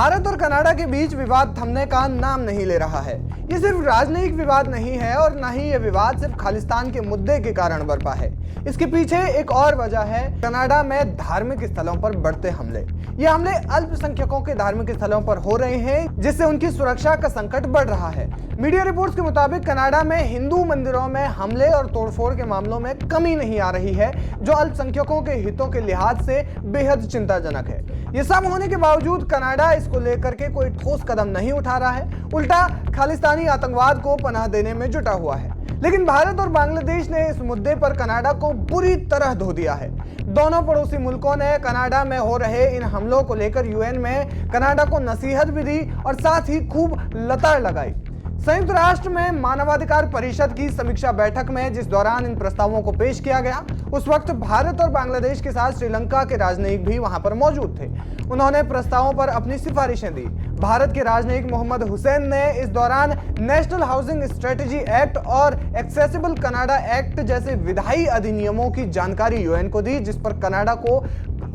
भारत और कनाडा के बीच विवाद थमने का नाम नहीं ले रहा है। ये सिर्फ राजनयिक विवाद नहीं है और न ही ये विवाद सिर्फ खालिस्तान के मुद्दे के कारण बरपा है। इसके पीछे एक और वजह है कनाडा में धार्मिक स्थलों पर बढ़ते हमले। ये हमले अल्पसंख्यकों के धार्मिक स्थलों पर हो रहे हैं, जिससे उनकी सुरक्षा का संकट बढ़ रहा है। मीडिया रिपोर्ट्स के मुताबिक कनाडा में हिंदू मंदिरों में हमले और तोड़फोड़ के मामलों में कमी नहीं आ रही है, जो अल्पसंख्यकों के हितों के लिहाज से बेहद चिंताजनक है। ये सब होने के बावजूद कनाडा इसको लेकर के कोई ठोस कदम नहीं उठा रहा है, उल्टा खालिस्तानी आतंकवाद को पनाह देने में जुटा हुआ है। लेकिन भारत और बांग्लादेश ने इस मुद्दे पर कनाडा को बुरी तरह धो दिया है। दोनों पड़ोसी मुल्कों ने कनाडा में हो रहे इन हमलों को लेकर यूएन में कनाडा को नसीहत भी दी और साथ ही खूब लताड़ लगाई। संयुक्त राष्ट्र में मानवाधिकार परिषद की समीक्षा बैठक में जिस दौरान इन प्रस्तावों को पेश किया गया, उस वक्त भारत और बांग्लादेश के साथ श्रीलंका के राजनयिक भी वहां पर मौजूद थे। उन्होंने प्रस्तावों पर अपनी सिफारिशें दी। भारत के राजनयिक मोहम्मद हुसैन ने इस दौरान नेशनल हाउसिंग स्ट्रेटजी एक्ट और एक्सेसिबल कनाडा एक्ट जैसे विधायी अधिनियमों की जानकारी यूएन को दी, जिस पर कनाडा को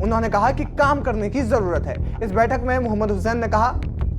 उन्होंने कहा कि काम करने की जरूरत है। इस बैठक में मोहम्मद हुसैन ने कहा,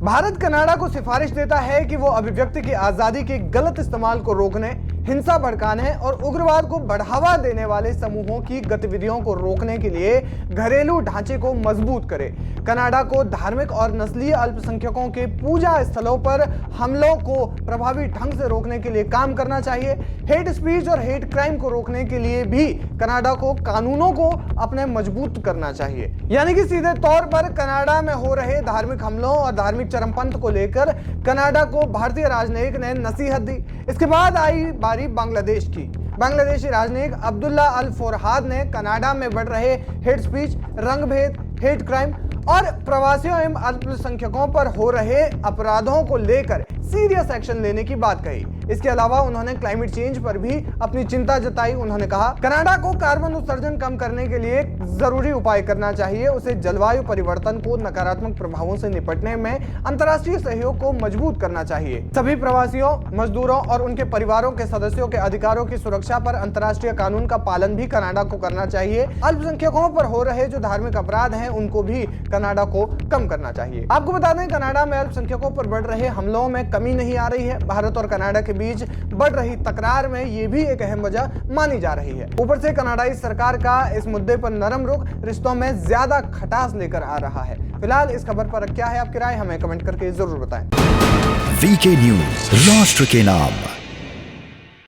भारत कनाडा को सिफारिश देता है कि वो अभिव्यक्ति की आजादी के गलत इस्तेमाल को रोकने, हिंसा भड़काने और उग्रवाद को बढ़ावा देने वाले समूहों की गतिविधियों को रोकने के लिए घरेलू ढांचे को मजबूत करे। कनाडा को धार्मिक और नस्लीय अल्पसंख्यकों के पूजा स्थलों पर हमलों को प्रभावी ढंग से रोकने के लिए काम करना चाहिए। हेट स्पीच और हेट क्राइम को रोकने के लिए भी कनाडा को कानूनों को अपने मजबूत करना चाहिए। यानी कि सीधे तौर पर कनाडा में हो रहे धार्मिक हमलों और धार्मिक चरमपंथ को लेकर कनाडा को भारतीय राजनयिक ने नसीहत दी। इसके बाद आई बारी बांग्लादेश की। बांग्लादेशी राजनयिक अब्दुल्ला अल फरहाद ने कनाडा में बढ़ रहे हेट स्पीच, रंगभेद, हेट क्राइम और प्रवासियों एवं अल्पसंख्यकों पर हो रहे अपराधों को लेकर सीरियस एक्शन लेने की बात कही। इसके अलावा उन्होंने क्लाइमेट चेंज पर भी अपनी चिंता जताई। उन्होंने कहा, कनाडा को कार्बन उत्सर्जन कम करने के लिए जरूरी उपाय करना चाहिए। उसे जलवायु परिवर्तन को नकारात्मक प्रभावों से निपटने में अंतर्राष्ट्रीय सहयोग को मजबूत करना चाहिए। सभी प्रवासियों, मजदूरों और उनके परिवारों के सदस्यों के अधिकारों की सुरक्षा पर अंतर्राष्ट्रीय कानून का पालन भी कनाडा को करना चाहिए। अल्पसंख्यकों पर हो रहे जो धार्मिक अपराध हैं, उनको भी कनाडा को कम करना चाहिए। आपको बता दें, कनाडा में अल्पसंख्यकों पर बढ़ रहे हमलों में कमी नहीं आ रही है। भारत और कनाडा के बीच बढ़ रही तकरार में ये भी एक अहम वजह मानी जा रही है। ऊपर से कनाडाई सरकार का इस मुद्दे पर नरम रुख रिश्तों में ज्यादा खटास लेकर आ रहा है। फिलहाल इस खबर पर क्या है आपकी राय, हमें कमेंट करके जरूर बताएं। वीके न्यूज, राष्ट्र के नाम।